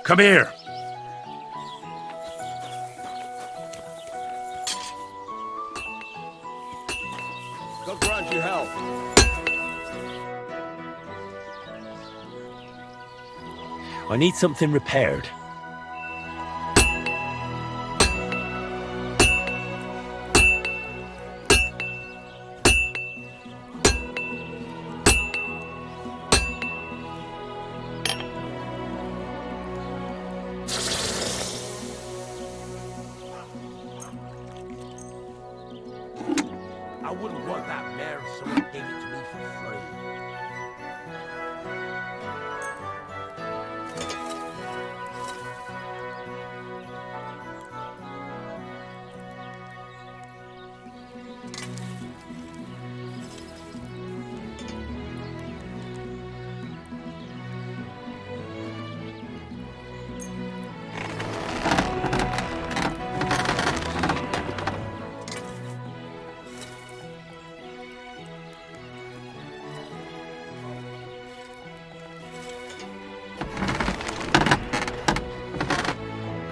Come here. God grant you health. I need something repaired. I wouldn't want that mare if someone gave it to me for free.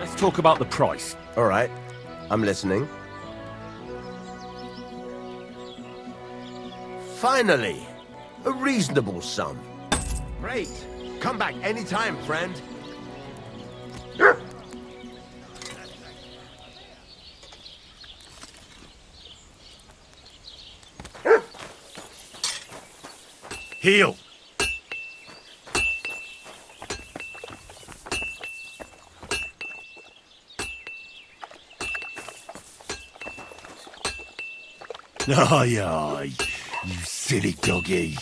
Let's talk about the price. All right, I'm listening. Finally, a reasonable sum. Great. Come back anytime, friend. Heel. Aye, aye, you silly doggy.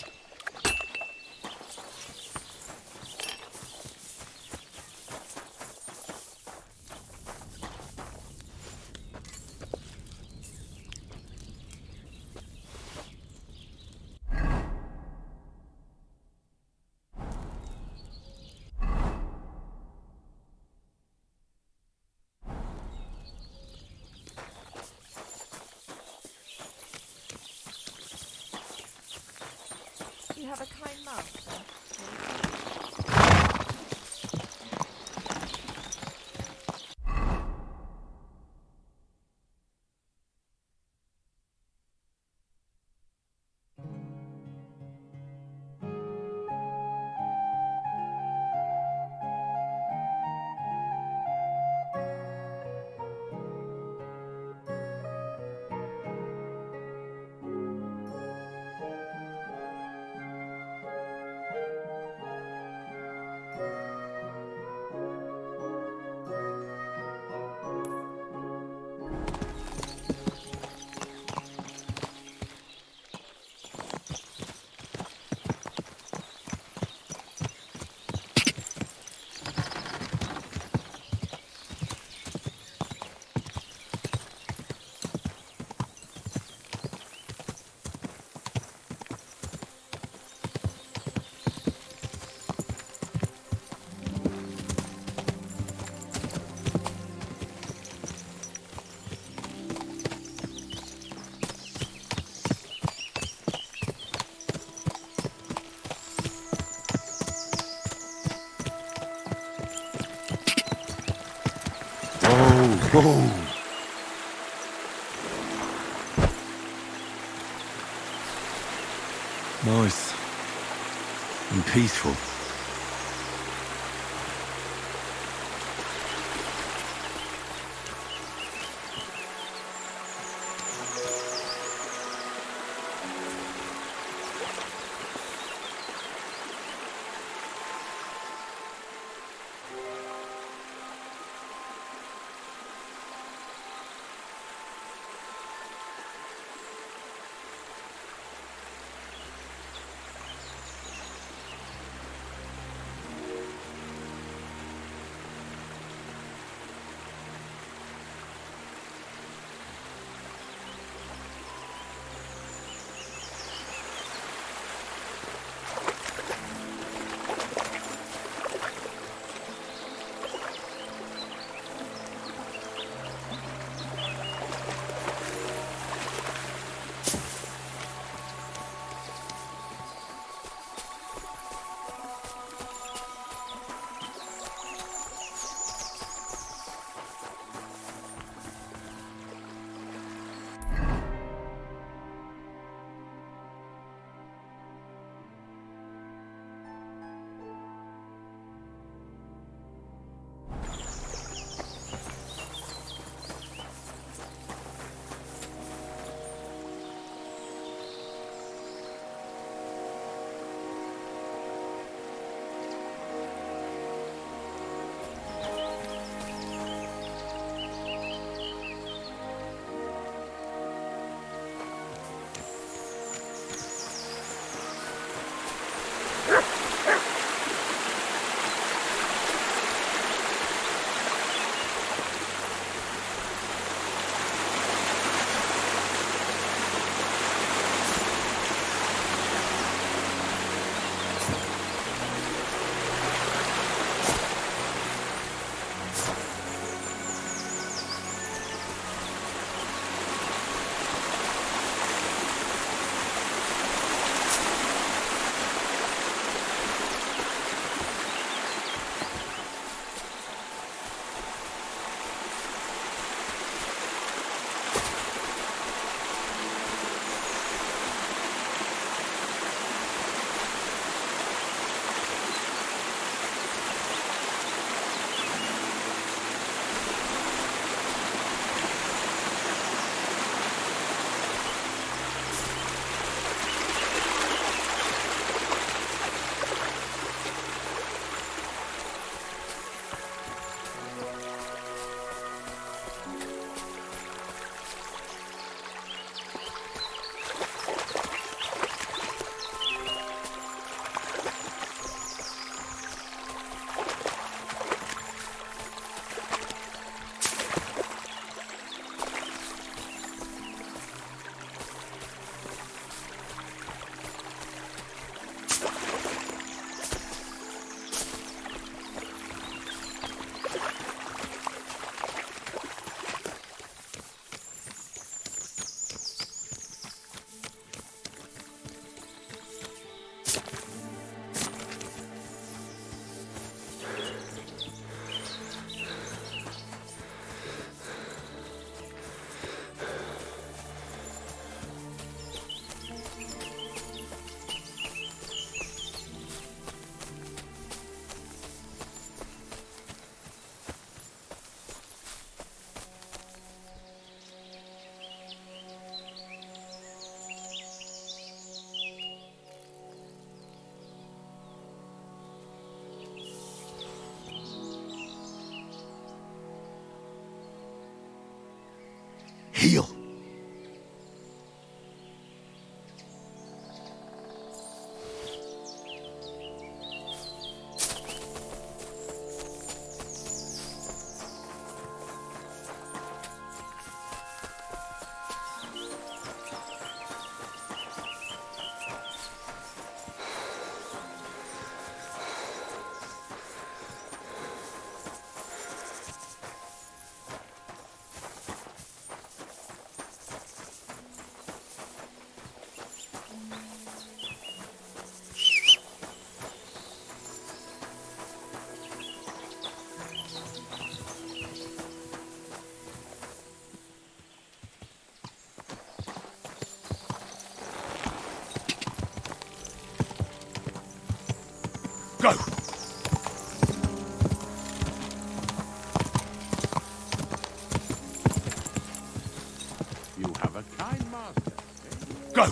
You have a kind master. Whoa. Nice. And peaceful. Heel. Go! You have a kind master. Go!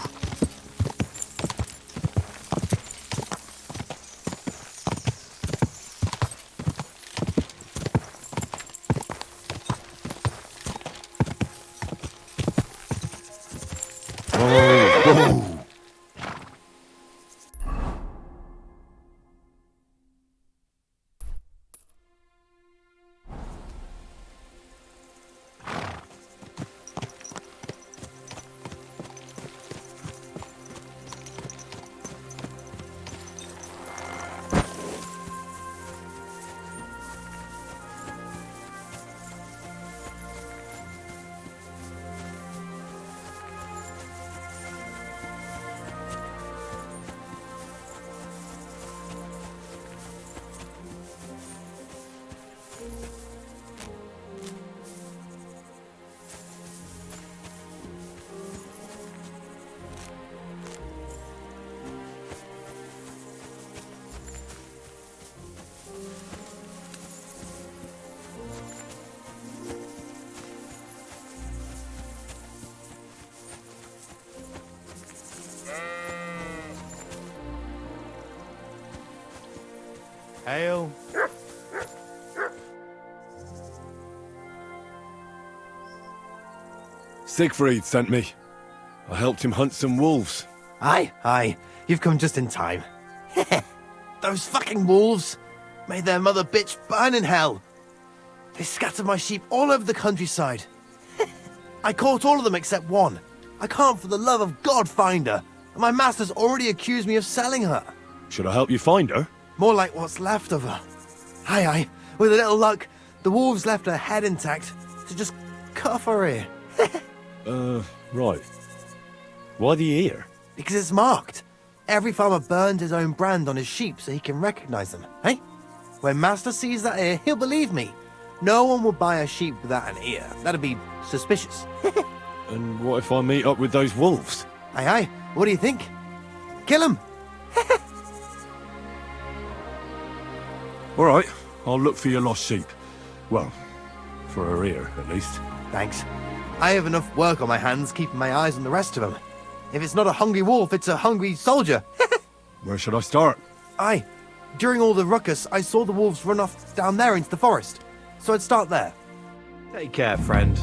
Oh, Hail. Siegfried sent me. I helped him hunt some wolves. Aye. You've come just in time. Those fucking wolves made their mother bitch burn in hell. They scattered my sheep all over the countryside. I caught all of them except one. I can't for the love of God find her. And my master's already accused me of selling her. Should I help you find her? More like what's left of her. Aye. With a little luck, the wolves left her head intact, so just cut off her ear. Right. Why the ear? Because it's marked. Every farmer burned his own brand on his sheep so he can recognize them, eh? When Master sees that ear, he'll believe me. No one will buy a sheep without an ear. That'd be suspicious. And what if I meet up with those wolves? Aye. What do you think? Kill him. All right, I'll look for your lost sheep. Well, for her ear, at least. Thanks. I have enough work on my hands keeping my eyes on the rest of them. If it's not a hungry wolf, it's a hungry soldier. Where should I start? Aye. During all the ruckus, I saw the wolves run off down there into the forest. So I'd start there. Take care, friend.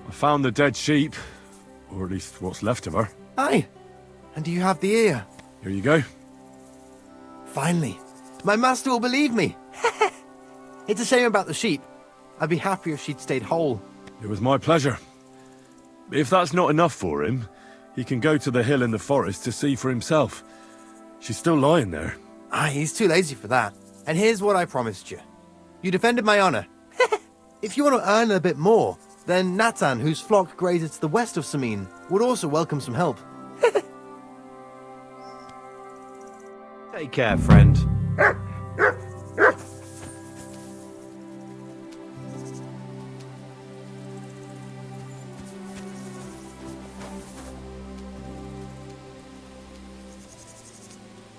I found the dead sheep, or at least what's left of her. Aye. And do you have the ear? Here you go. Finally. My master will believe me. It's a shame about the sheep. I'd be happier if she'd stayed whole. It was my pleasure. If that's not enough for him, he can go to the hill in the forest to see for himself. She's still lying there. Aye, he's too lazy for that. And here's what I promised you. You defended my honor. If you want to earn a bit more, then Natan, whose flock grazes to the west of Samin, would also welcome some help. Take care, friend.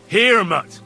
Here, Mutt!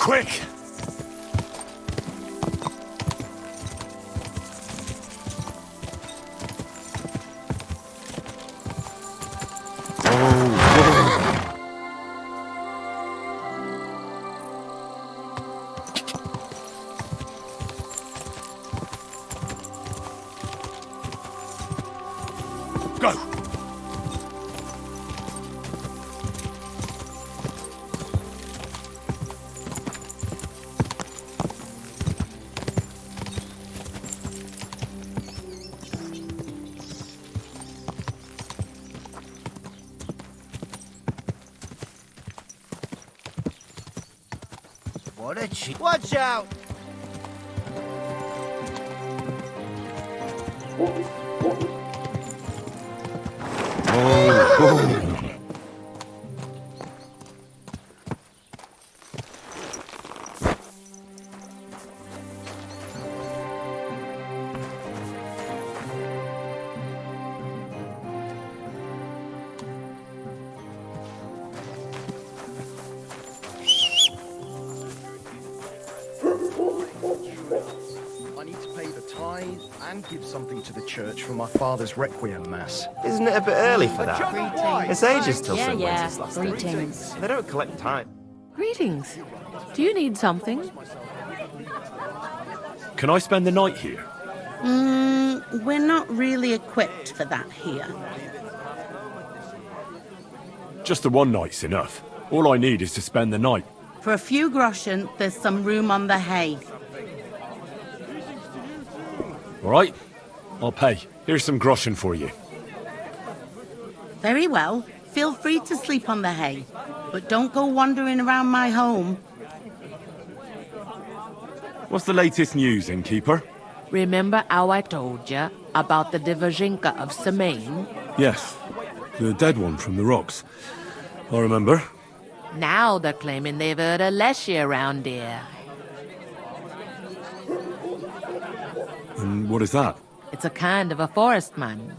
quick! Go! What a cheat. Watch out! I need to pay the tithe and give something to the church for my father's requiem mass. Isn't it a bit early for that? It's ages till St. Yeah, Wences last day. greetings. They don't collect time. Greetings. Do you need something? Can I spend the night here? We're not really equipped for that here. Just the one night's enough. All I need is to spend the night. For a few groschen, there's some room on the hay. All right? I'll pay. Here's some groschen for you. Very well. Feel free to sleep on the hay, but don't go wandering around my home. What's the latest news, innkeeper? Remember how I told you about the Divazhinka of Semaine? Yes. The dead one from the rocks. I remember. Now they're claiming they've heard a leshy around here. And what is that? It's a kind of a forest man.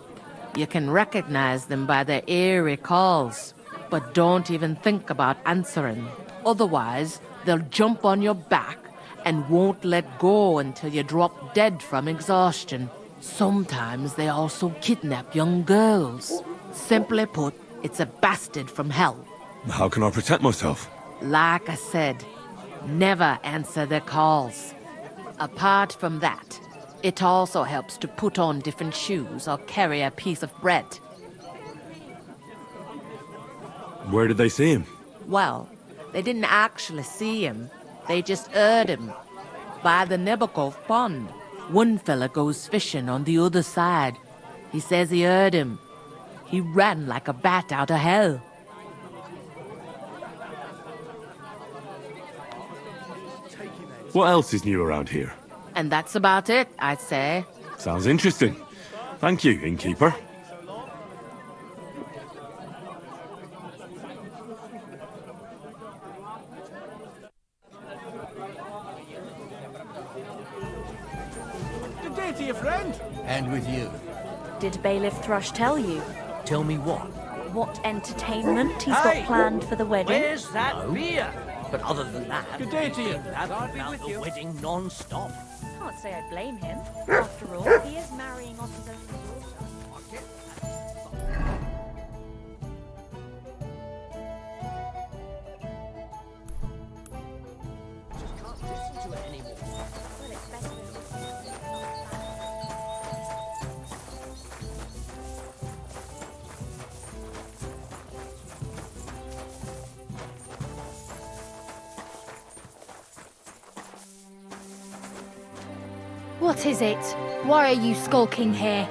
You can recognize them by their eerie calls, but don't even think about answering. Otherwise, they'll jump on your back and won't let go until you drop dead from exhaustion. Sometimes they also kidnap young girls. Simply put, it's a bastard from hell. How can I protect myself? Like I said, never answer their calls. Apart from that, it also helps to put on different shoes or carry a piece of bread. Where did they see him? Well, they didn't actually see him. They just heard him. By the Nebakov pond. One fella goes fishing on the other side. He says he heard him. He ran like a bat out of hell. What else is new around here? And that's about it, I'd say. Sounds interesting. Thank you, innkeeper. Good day to you, friend. And with you. Did Bailiff Thrush tell you Tell me what? what entertainment he's Hey! got planned for the wedding? Where's that beer? But other than that, Good day to you. I'd be with the wedding non-stop. Can't say I blame him. After all, he is marrying off his only daughter. Just can't listen to it anymore. Well, it's better than What is it? Why are you skulking here?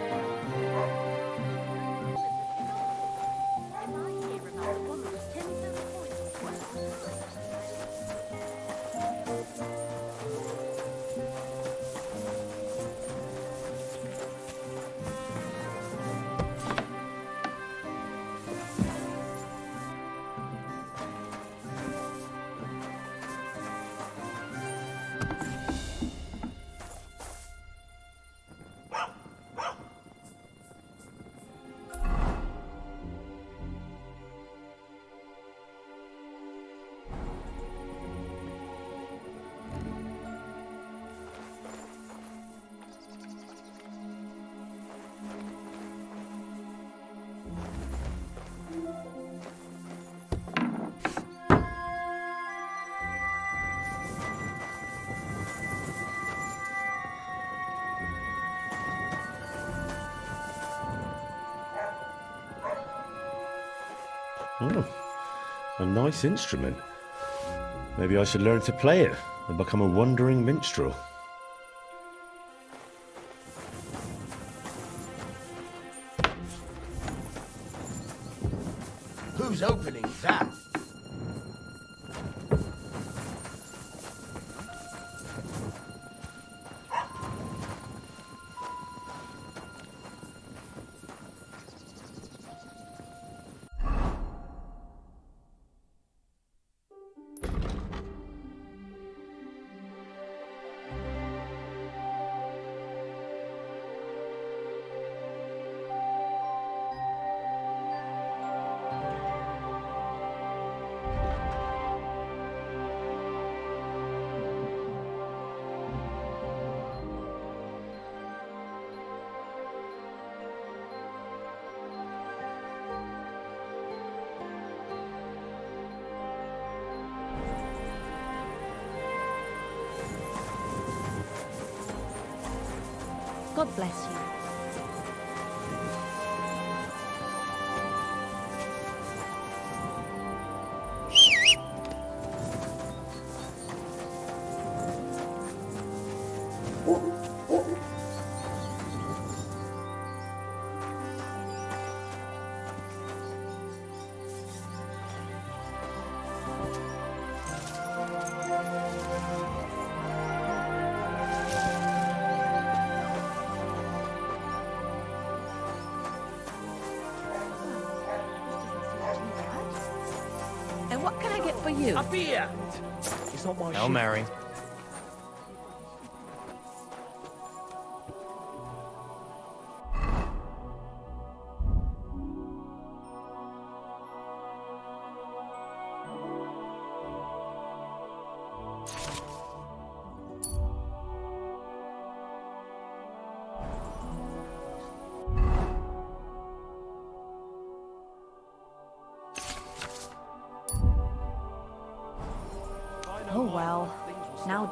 Oh, a nice instrument. Maybe I should learn to play it and become a wandering minstrel. Who's opening that? God bless you. And what can I get for you? A beer! It's not my Hail shit. Mary. Oh well. Now.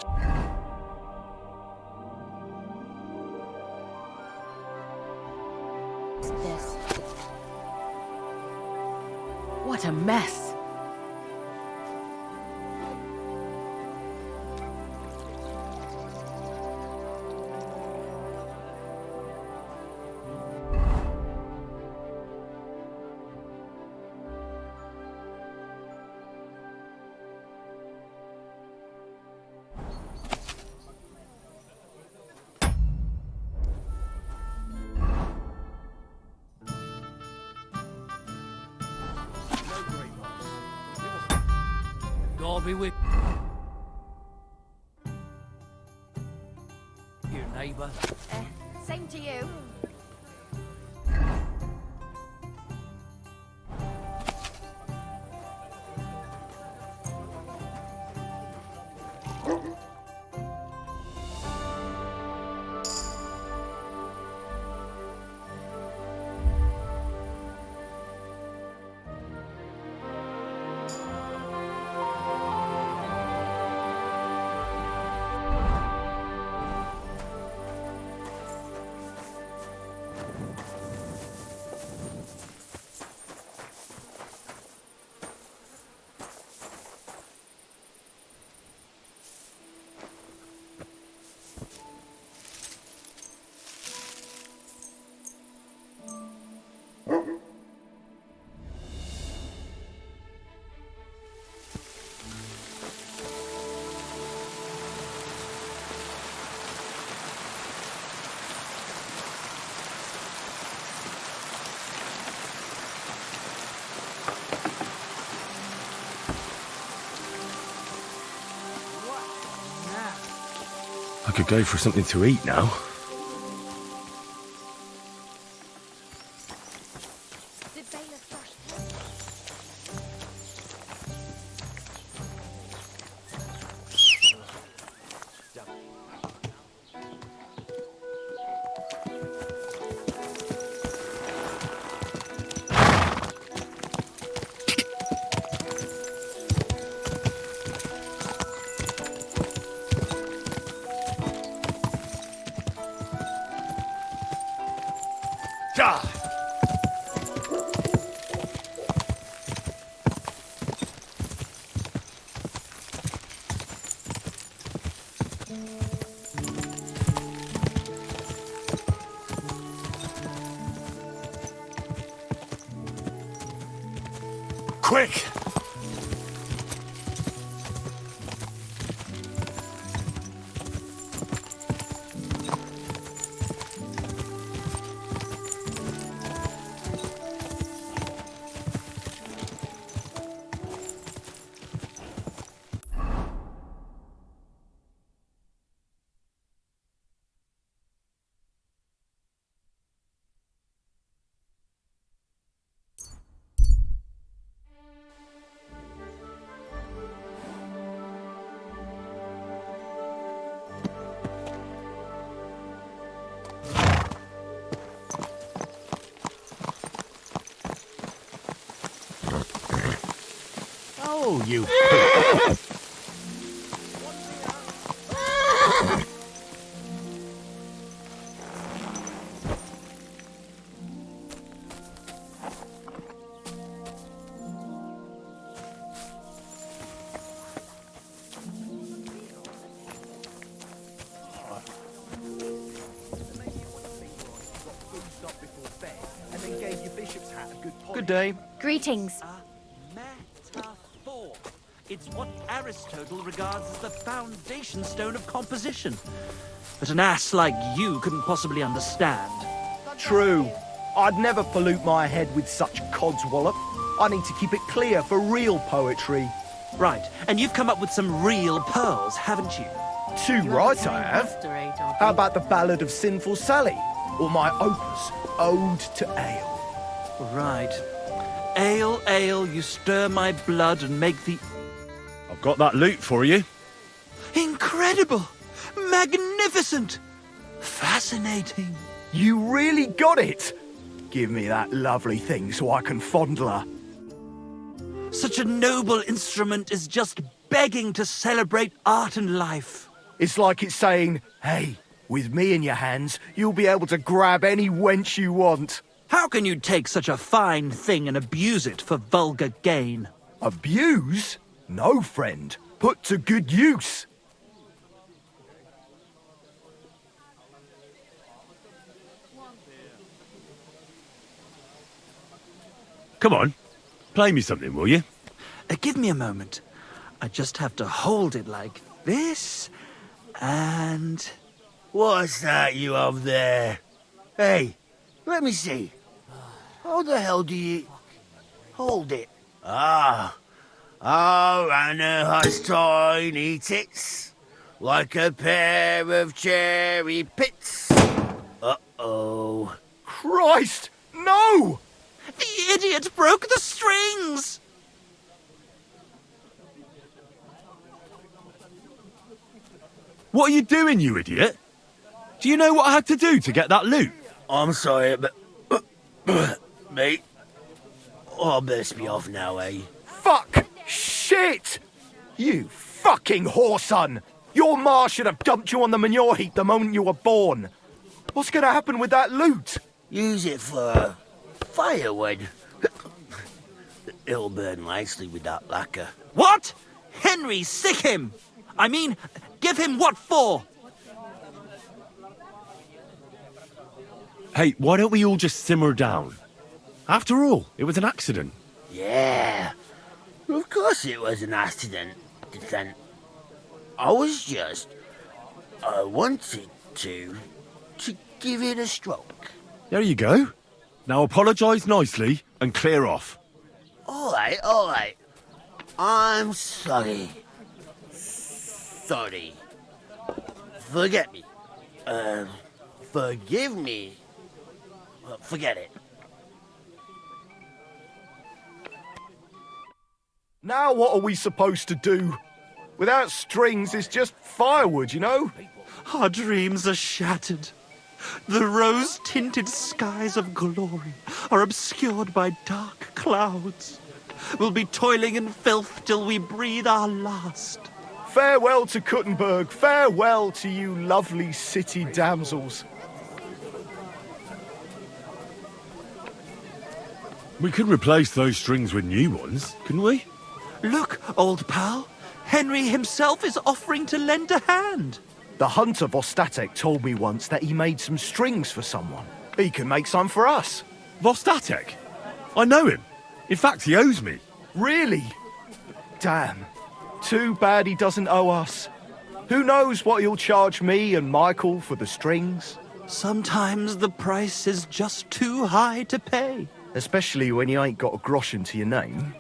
This. What a mess! God be with you, neighbour. Same to you. I could go for something to eat now. Did Bailiff flush? quick! Oh, you... Good day. Greetings. Metaphor. It's what Aristotle regards as the foundation stone of composition. But an ass like you couldn't possibly understand. True. I'd never pollute my head with such codswallop. I need to keep it clear for real poetry. Right, and you've come up with some real pearls, haven't you? Too right I have. How about the Ballad of Sinful Sally? Or my opus, Ode to Ale? Right. Ale, ale, you stir my blood and make the... I've got that loot for you. Incredible! Magnificent! Fascinating. You really got it! Give me that lovely thing so I can fondle her. Such a noble instrument is just begging to celebrate art and life. It's like it's saying, hey, with me in your hands, you'll be able to grab any wench you want. How can you take such a fine thing and abuse it for vulgar gain? Abuse? No, friend. Put to good use. Come on, play me something, will you? Give me a moment. I just have to hold it like this, and... What's that you have there? Hey, let me see. How the hell do you... hold it? Ah. Oh, Anna has tiny tits, like a pair of cherry pits. Uh-oh. Christ, no! The idiot broke the strings! What are you doing, you idiot? Do you know what I had to do to get that loot? I'm sorry, but... mate, I'll best be off now, eh? Fuck! Shit! You fucking whoreson! Your ma should have dumped you on the manure heap the moment you were born. What's gonna happen with that loot? Use it for firewood. It'll burn nicely with that lacquer. What? Henry, sick him! I mean, give him what for? Hey, why don't we all just simmer down? After all, it was an accident. Yeah, of course it was an accident. I wanted to give it a stroke. There you go. Now apologise nicely and clear off. All right. I'm sorry. Sorry. Forget me. Forgive me. Forget it. Now what are we supposed to do? Without strings, it's just firewood, you know? Our dreams are shattered. The rose-tinted skies of glory are obscured by dark clouds. We'll be toiling in filth till we breathe our last. Farewell to Kuttenberg. Farewell to you lovely city damsels. We could replace those strings with new ones, couldn't we? Look, old pal. Henry himself is offering to lend a hand. The hunter Vostatek told me once that he made some strings for someone. He can make some for us. Vostatek? I know him. In fact, he owes me. Really? Damn. Too bad he doesn't owe us. Who knows what he'll charge me and Michael for the strings? Sometimes the price is just too high to pay. Especially when you ain't got a groschen to your name.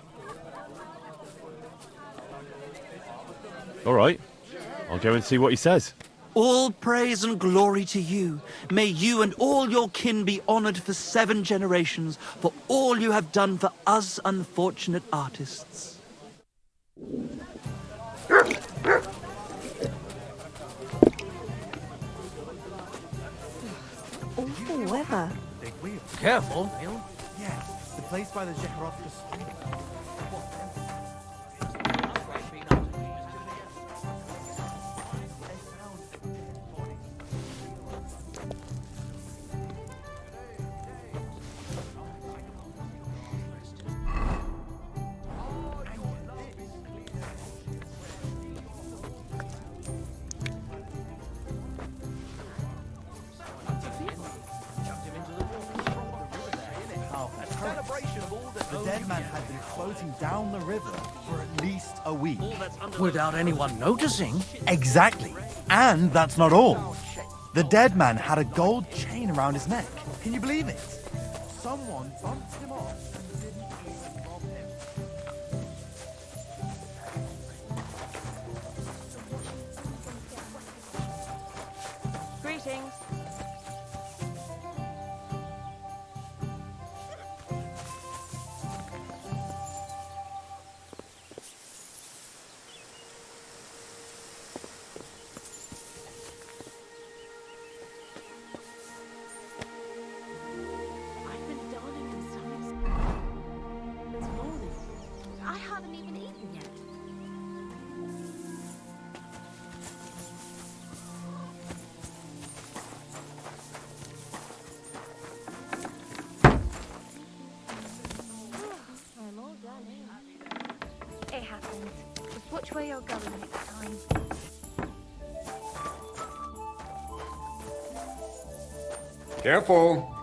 All right. I'll go and see what he says. All praise and glory to you. May you and all your kin be honored for 7 generations for all you have done for us unfortunate artists. Awful weather. Careful. Yeah, the place by the Zhekharovka Street. The dead man had been floating down the river for at least a week. Without anyone noticing. Exactly. And that's not all. The dead man had a gold chain around his neck. Can you believe it? Someone bumped him off and didn't even rob him. Greetings. I've been darning in stomachs this morning. I haven't even eaten yet. I'm all done here. It happens. Just watch where you're going next time. Careful.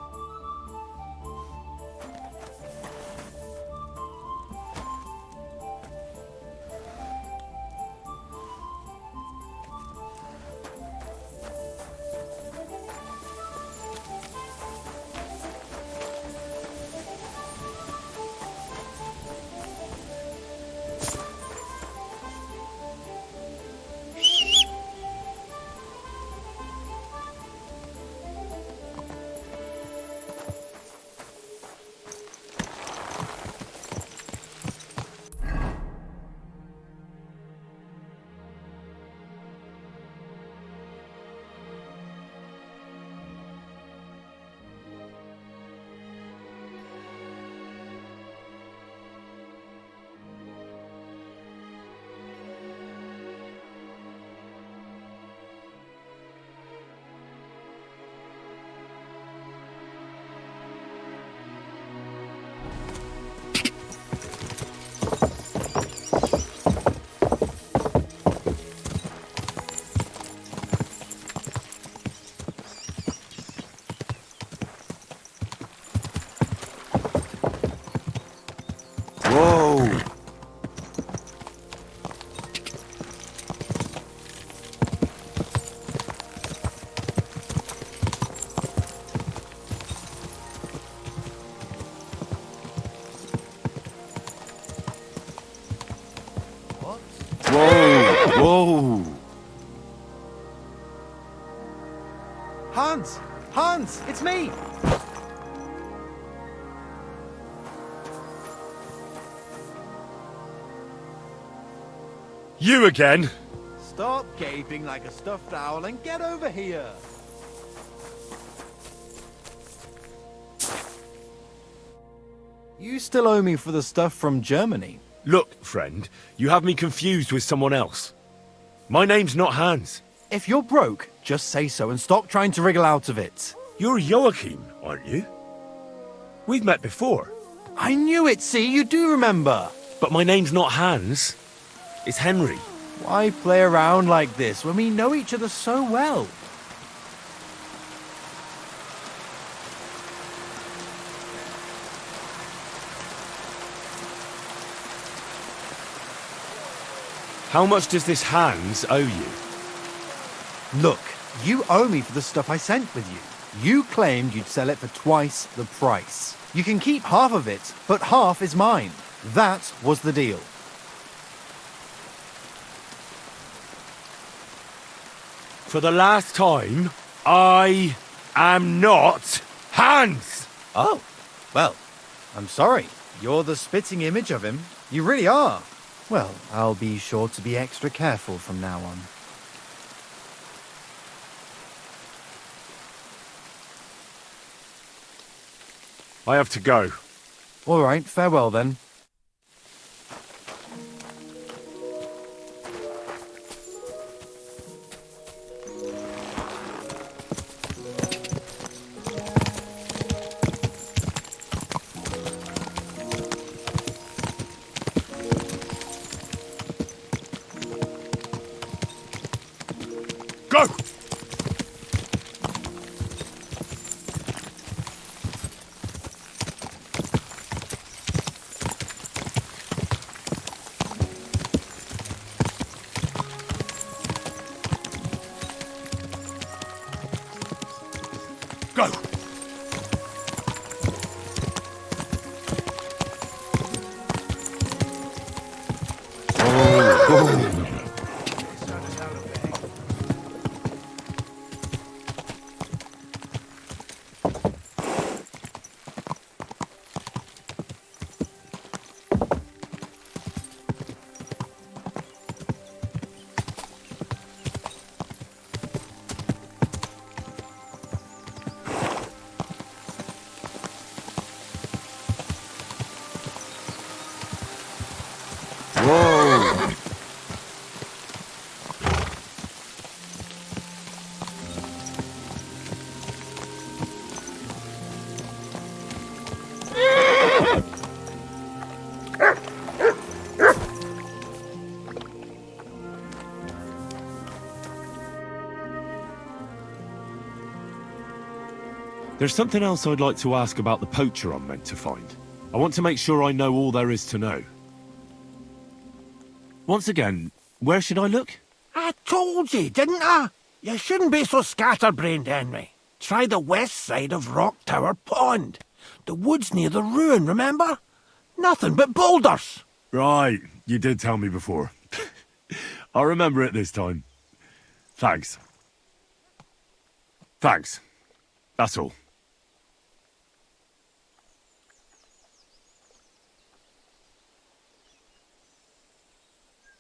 Whoa! Whoa! Whoa! Hans! Hans! It's me! You again? Stop gaping like a stuffed owl and get over here! You still owe me for the stuff from Germany. Look, friend, you have me confused with someone else. My name's not Hans. If you're broke, just say so and stop trying to wriggle out of it. You're Joachim, aren't you? We've met before. I knew it, see? You do remember. But my name's not Hans. It's Henry. Why play around like this when we know each other so well? How much does this Hans owe you? Look, you owe me for the stuff I sent with you. You claimed you'd sell it for twice the price. You can keep half of it, but half is mine. That was the deal. For the last time, I am not Hans! Oh, well, I'm sorry. You're the spitting image of him. You really are. Well, I'll be sure to be extra careful from now on. I have to go. All right, farewell then. Go! Go! Whoa! There's something else I'd like to ask about the poacher I'm meant to find. I want to make sure I know all there is to know. Once again, where should I look? I told you, didn't I? You shouldn't be so scatterbrained, Henry. Try the west side of Rock Tower Pond. The woods near the ruin, remember? Nothing but boulders. Right, you did tell me before. I'll remember it this time. Thanks. Thanks. That's all.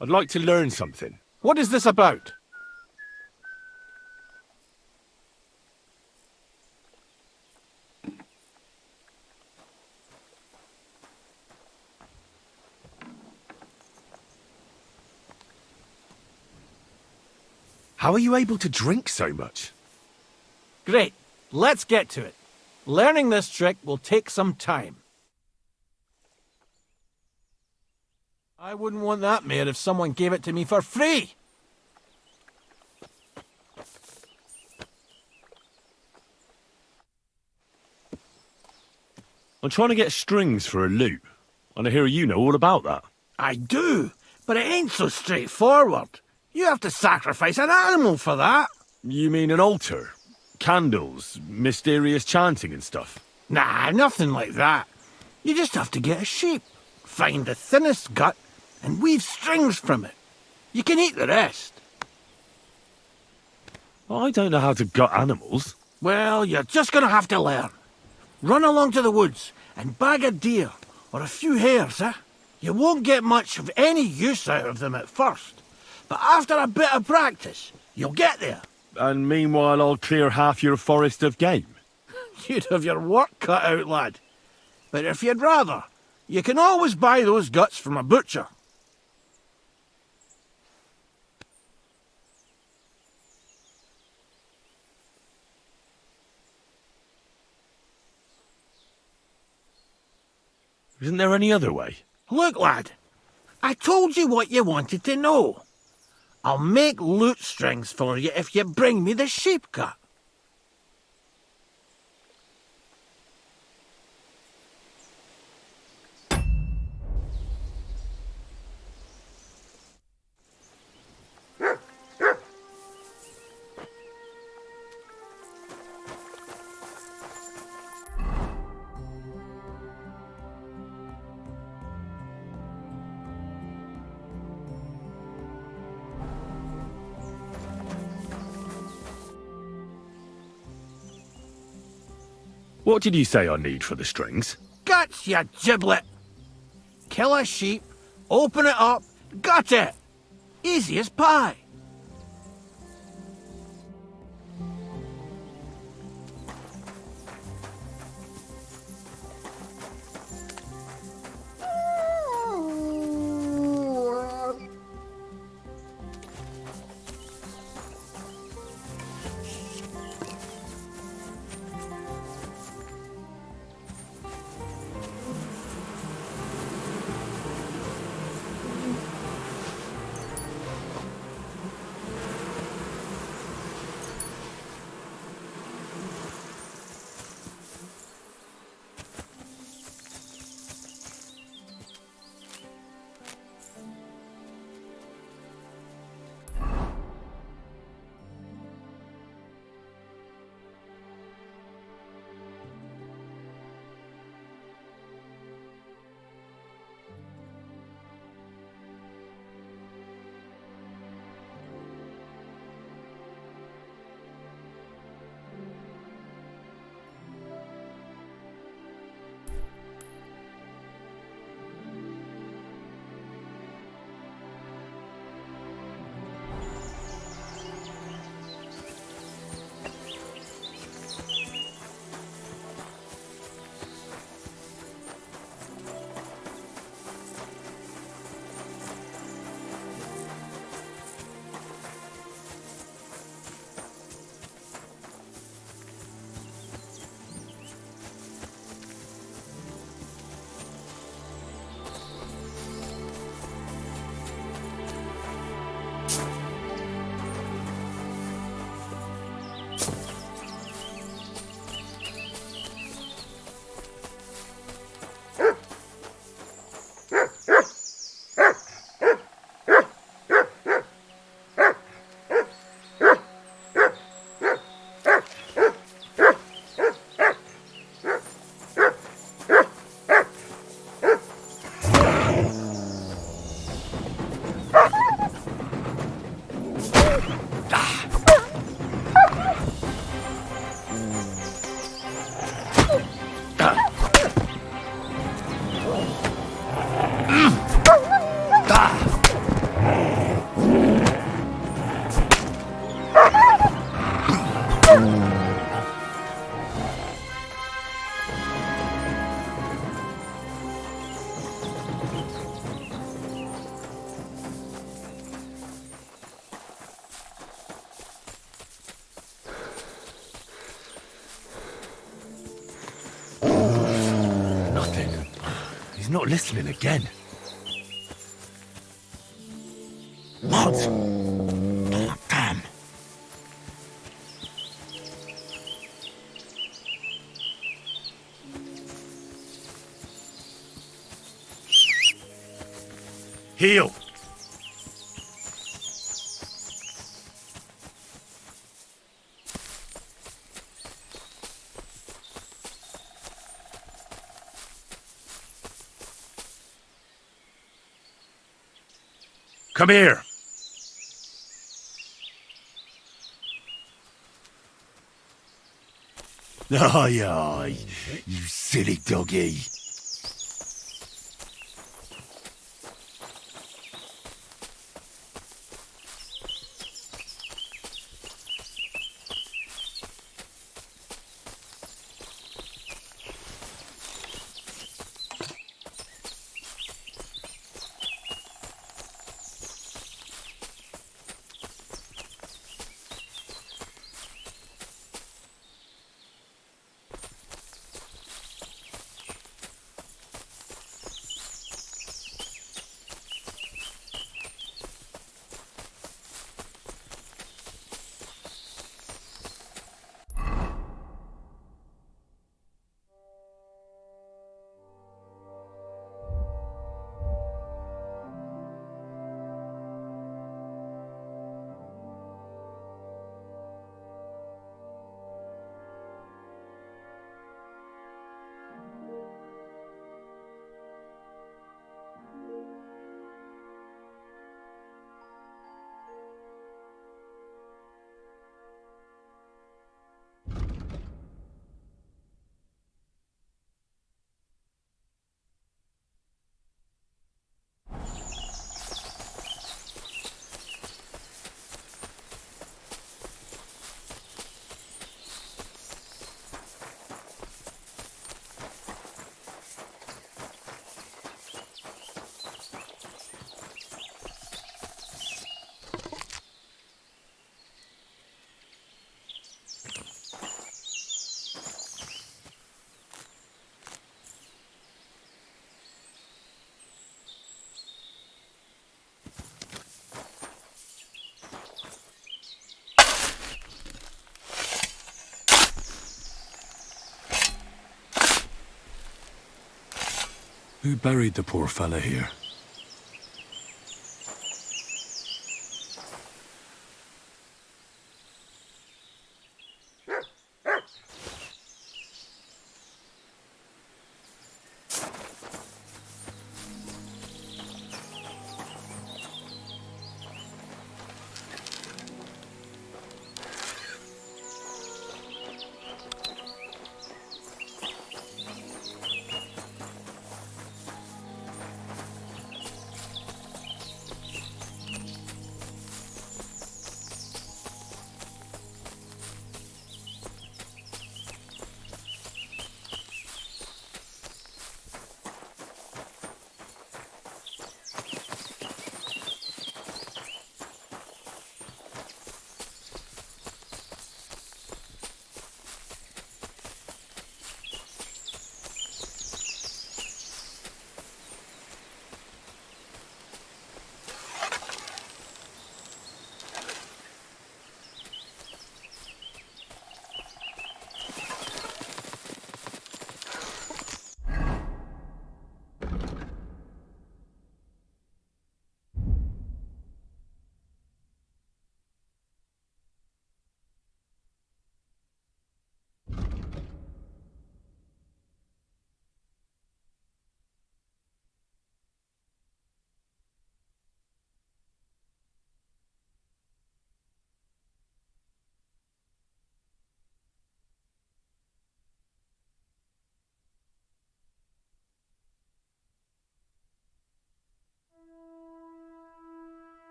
I'd like to learn something. What is this about? How are you able to drink so much? Great. Let's get to it. Learning this trick will take some time. I wouldn't want that mare if someone gave it to me for free. I'm trying to get strings for a loop, and I hear you know all about that. I do, but it ain't so straightforward. You have to sacrifice an animal for that. You mean an altar? Candles, mysterious chanting and stuff? Nah, nothing like that. You just have to get a sheep, find the thinnest gut, and weave strings from it. You can eat the rest. I don't know how to gut animals. Well, you're just gonna have to learn. Run along to the woods and bag a deer or a few hares, eh? You won't get much of any use out of them at first, but after a bit of practice, you'll get there. And meanwhile, I'll clear half your forest of game. You'd have your work cut out, lad. But if you'd rather, you can always buy those guts from a butcher. Isn't there any other way? Look, lad, I told you what you wanted to know. I'll make lute strings for you if you bring me the sheep gut. What did you say I need for the strings? Guts, you giblet! Kill a sheep, open it up, gut it! Easy as pie. He's not listening again. What? Oh, damn. Heel. Come here. Aye, aye, you silly doggy. Who buried the poor fella here?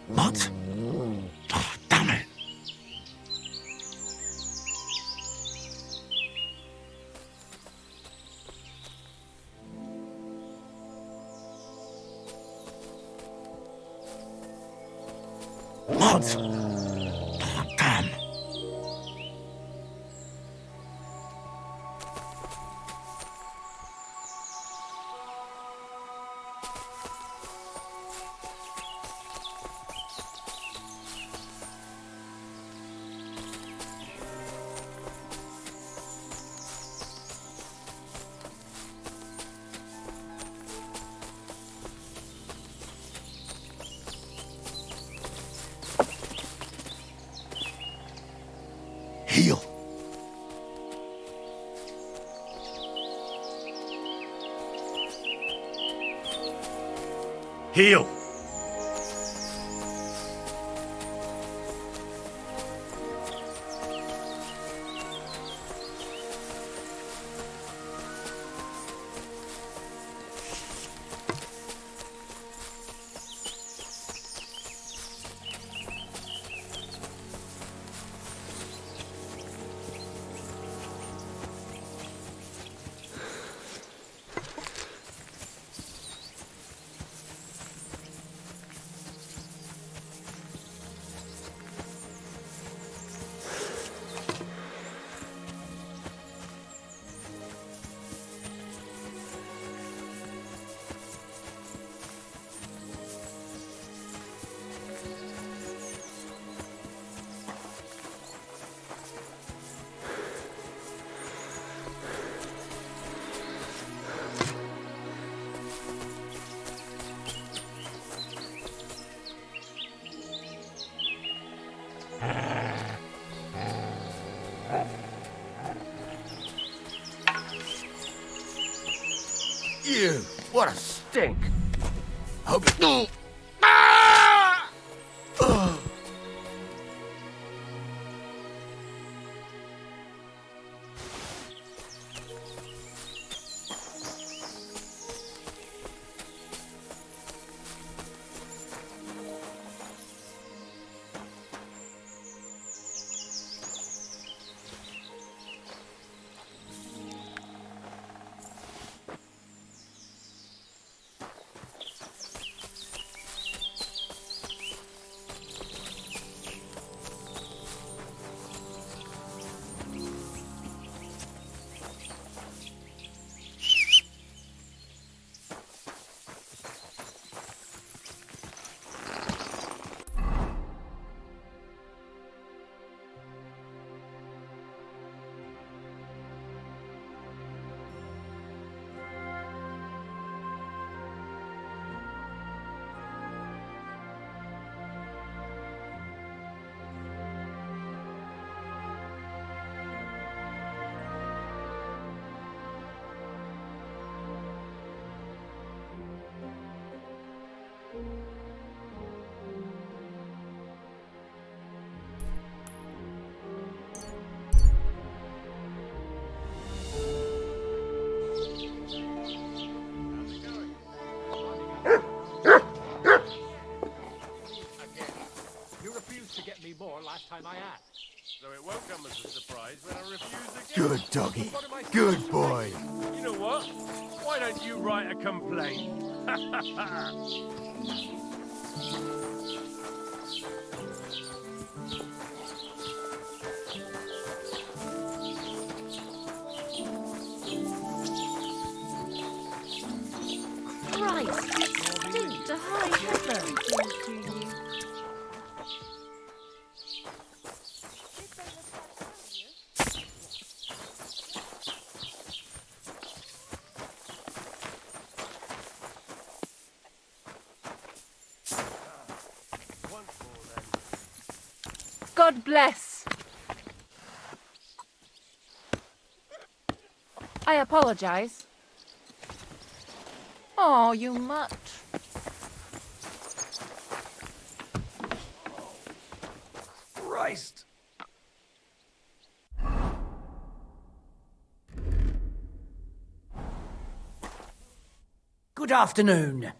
What? Oh, damn it. What? Oh, damn. Heal. Heal! Ew, what a stink. Hope it... Ah! Ugh. So it won't come as a surprise when I refuse again. Good doggy. Good boy. You know what? Why don't you write a complaint? Christ! Stink to high heaven! God bless. I apologize. Oh, you mutt. Christ. Good afternoon.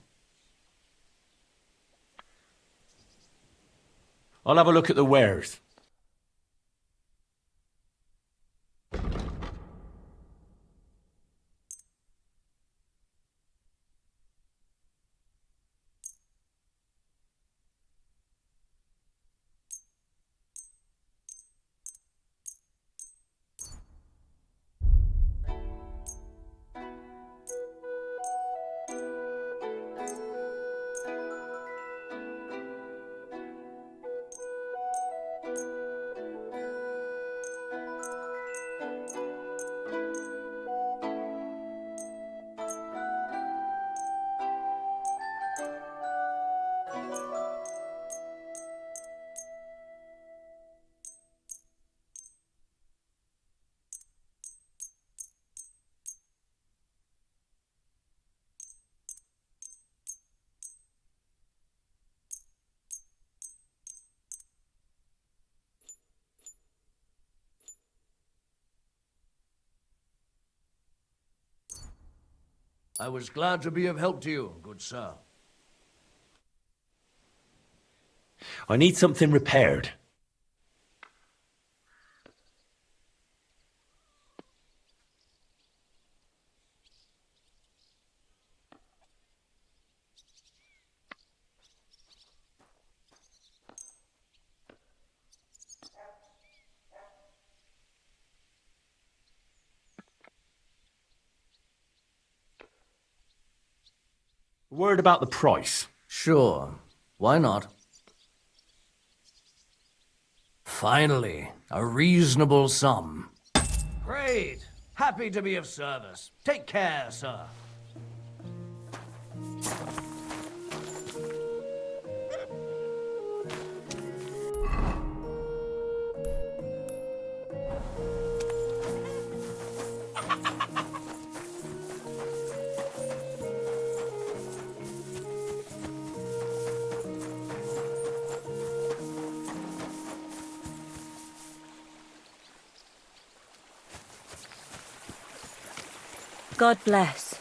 I'll have a look at the wares. I was glad to be of help to you, good sir. I need something repaired. Word about the price. Sure. Why not? Finally, a reasonable sum. Great. Happy to be of service. Take care, sir. God bless.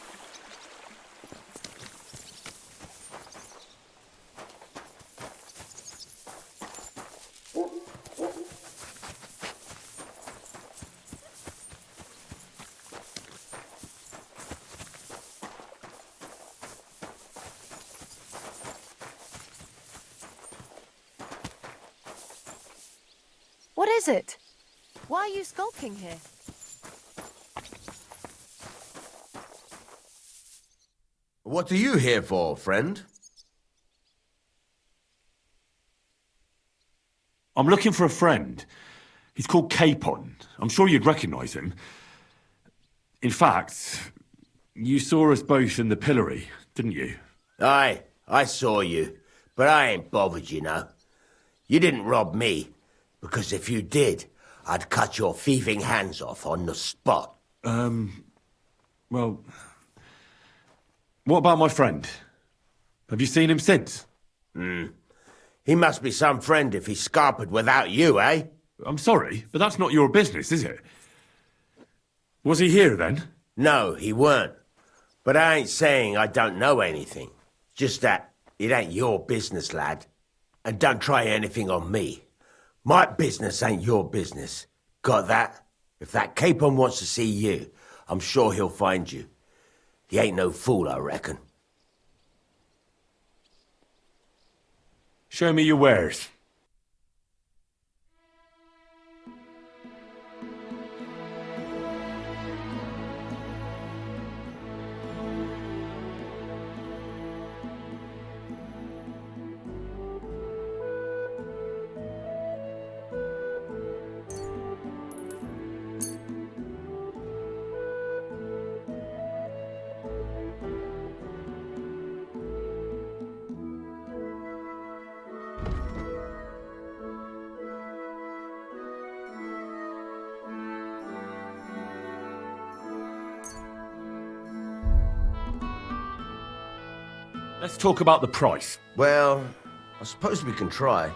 What is it? Why are you skulking here? What are you here for, friend? I'm looking for a friend. He's called Capon. I'm sure you'd recognise him. In fact, you saw us both in the pillory, didn't you? Aye, I saw you, but I ain't bothered, you know. You didn't rob me, because if you did, I'd cut your thieving hands off on the spot. Well, what about my friend? Have you seen him since? He must be some friend if he's scarpered without you, eh? I'm sorry, but that's not your business, is it? Was he here then? No, he weren't. But I ain't saying I don't know anything. Just that it ain't your business, lad. And don't try anything on me. My business ain't your business. Got that? If that Capon wants to see you, I'm sure he'll find you. He ain't no fool, I reckon. Show me your wares. Let's talk about the price. Well, I suppose we can try.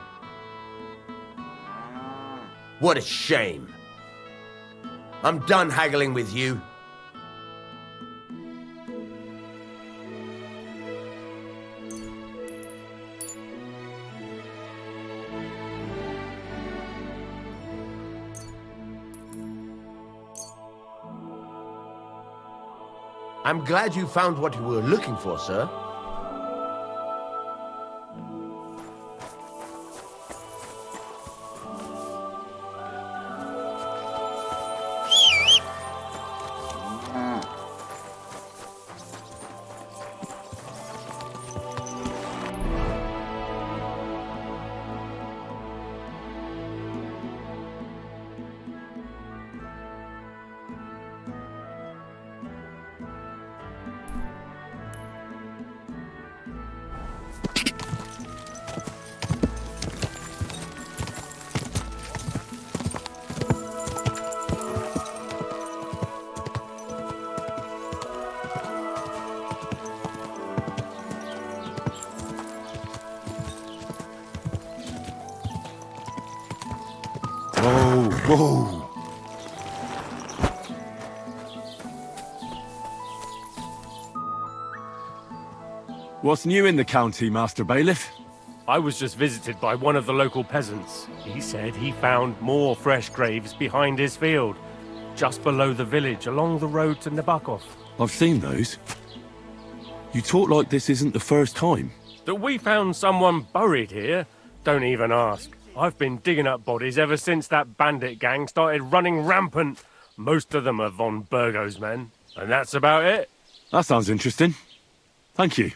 What a shame. I'm done haggling with you. I'm glad you found what you were looking for, sir. Whoa. What's new in the county, Master Bailiff? I was just visited by one of the local peasants. He said he found more fresh graves behind his field, just below the village, along the road to Nabokov. I've seen those. You talk like this isn't the first time. That we found someone buried here? Don't even ask. I've been digging up bodies ever since that bandit gang started running rampant. Most of them are von Burgo's men. And that's about it. That sounds interesting. Thank you.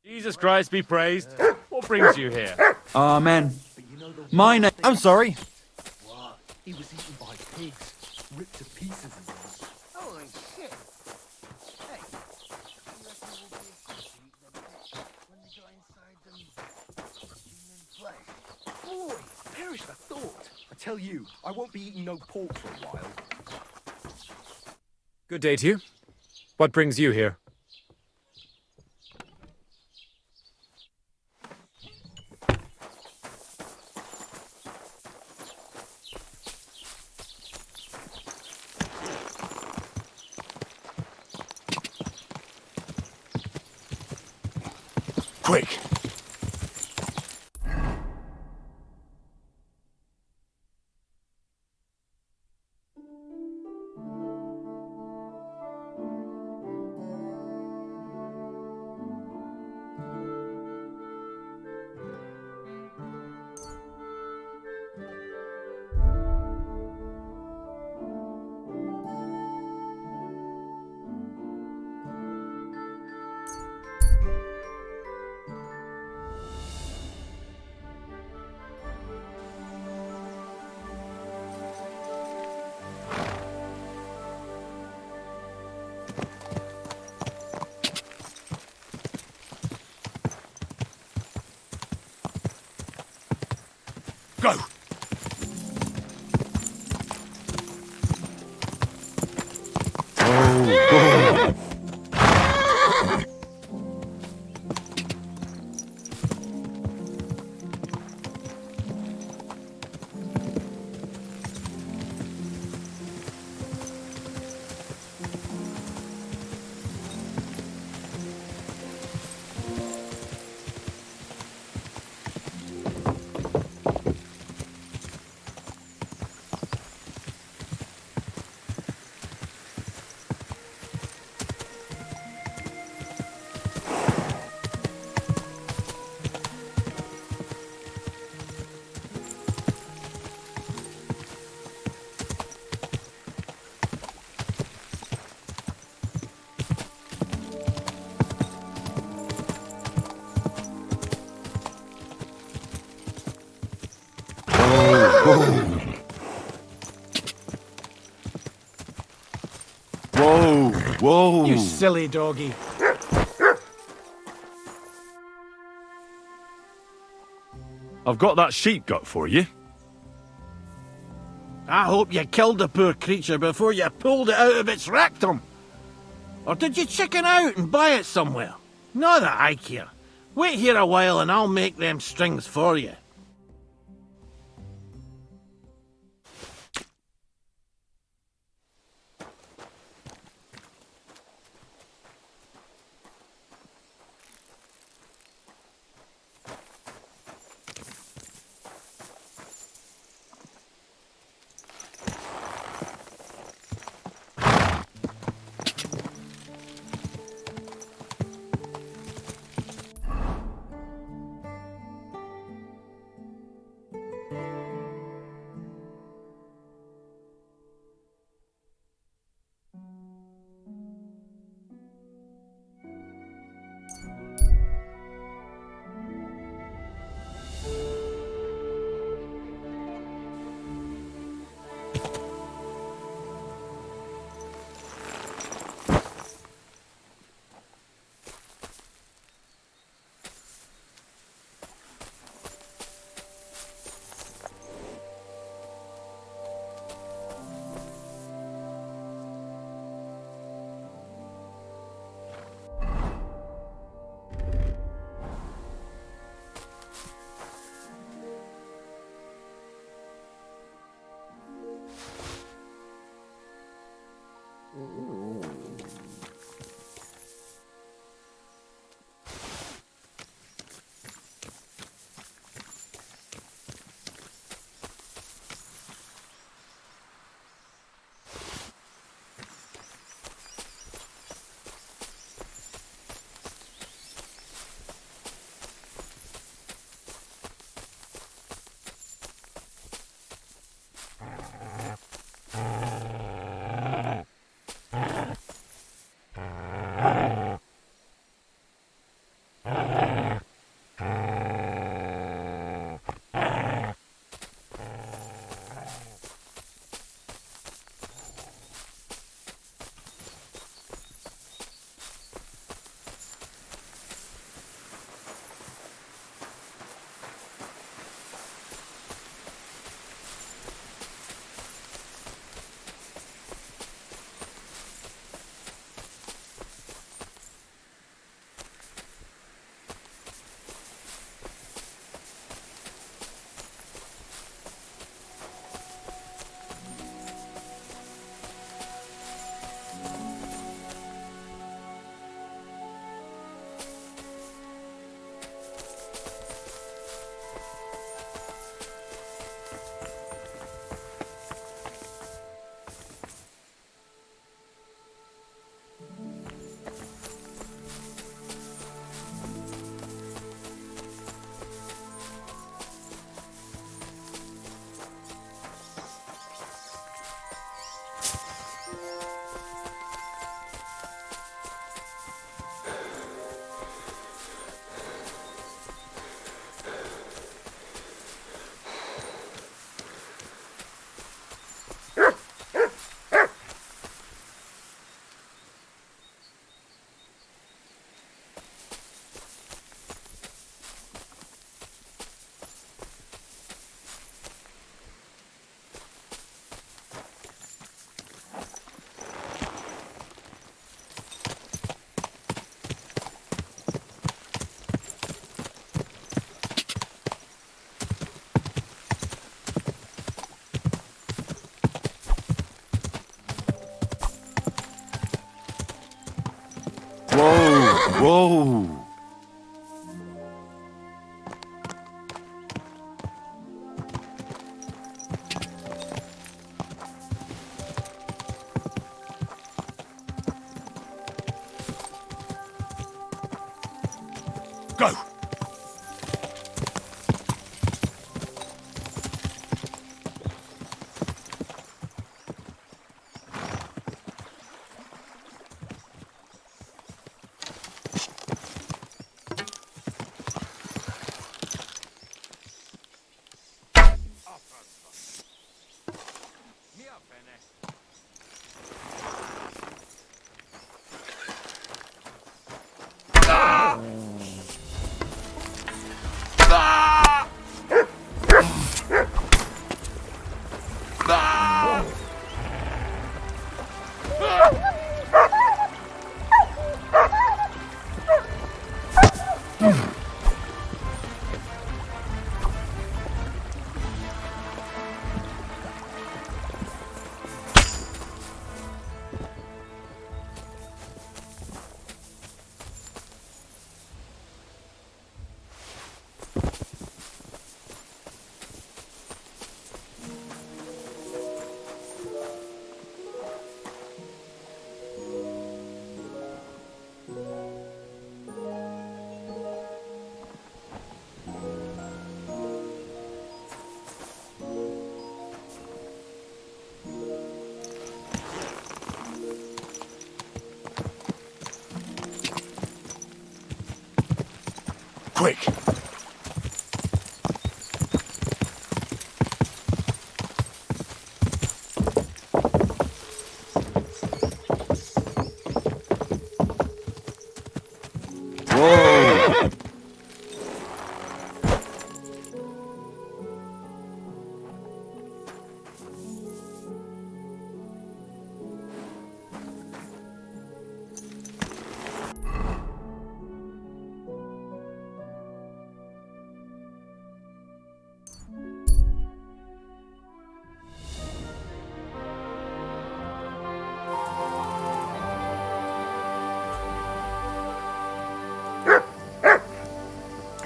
Jesus Christ be praised. What brings you here? Amen. My name... I'm sorry. What? He was eaten by pigs, ripped to pieces. Holy shit! Hey, you reckon we'll be able to eat them when we got inside them human flesh? Boy, perish the thought! I tell you, I won't be eating no pork for a while. Good day to you. What brings you here? Quick! Go! Oh, Whoa, whoa. You silly doggy. I've got that sheep gut for you. I hope you killed the poor creature before you pulled it out of its rectum. Or did you chicken out and buy it somewhere? Not that I care. Wait here a while and I'll make them strings for you. Whoa! Go! Quick! Whoa!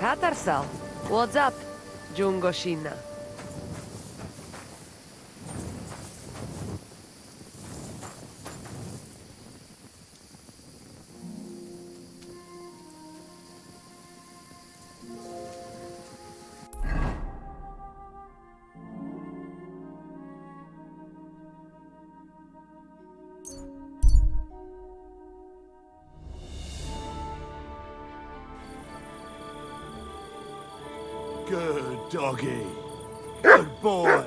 Katarsal, what's up, Jungoshina? Good doggy. Good boy.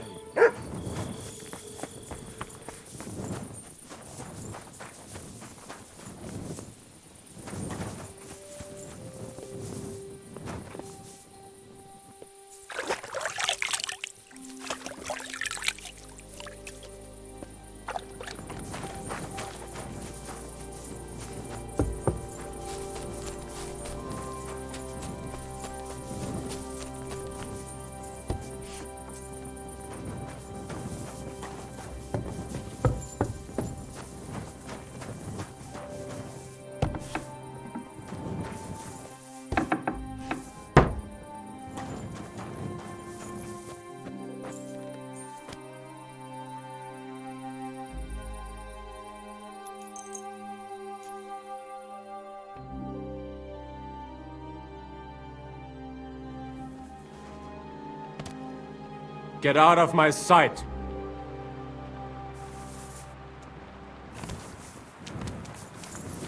Get out of my sight!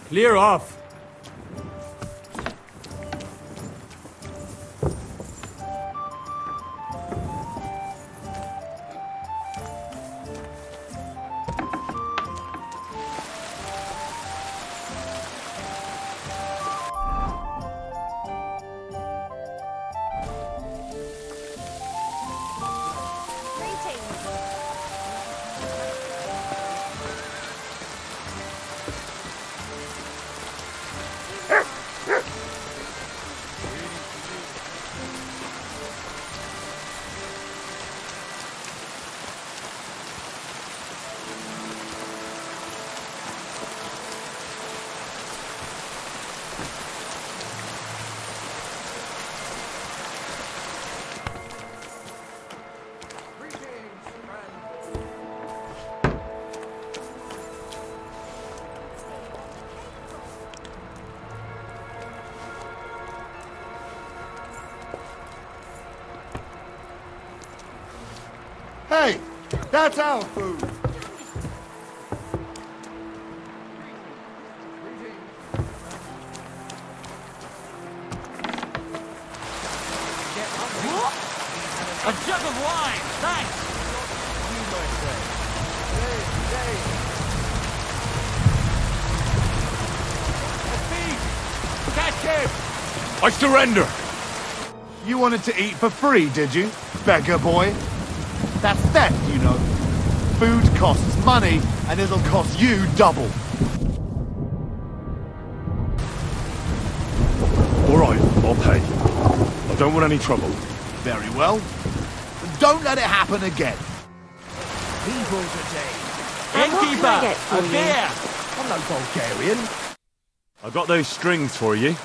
Clear off! Hey, that's our food. A jug of wine, thanks! You might say. A thief! Catch him! I surrender! You wanted to eat for free, did you, beggar boy? That's theft, you know. Food costs money, and it'll cost you double. All right, I'll pay. I don't want any trouble. Very well. Don't let it happen again. People today. Innkeeper, a beer! I'm no Bulgarian. I got those strings for you.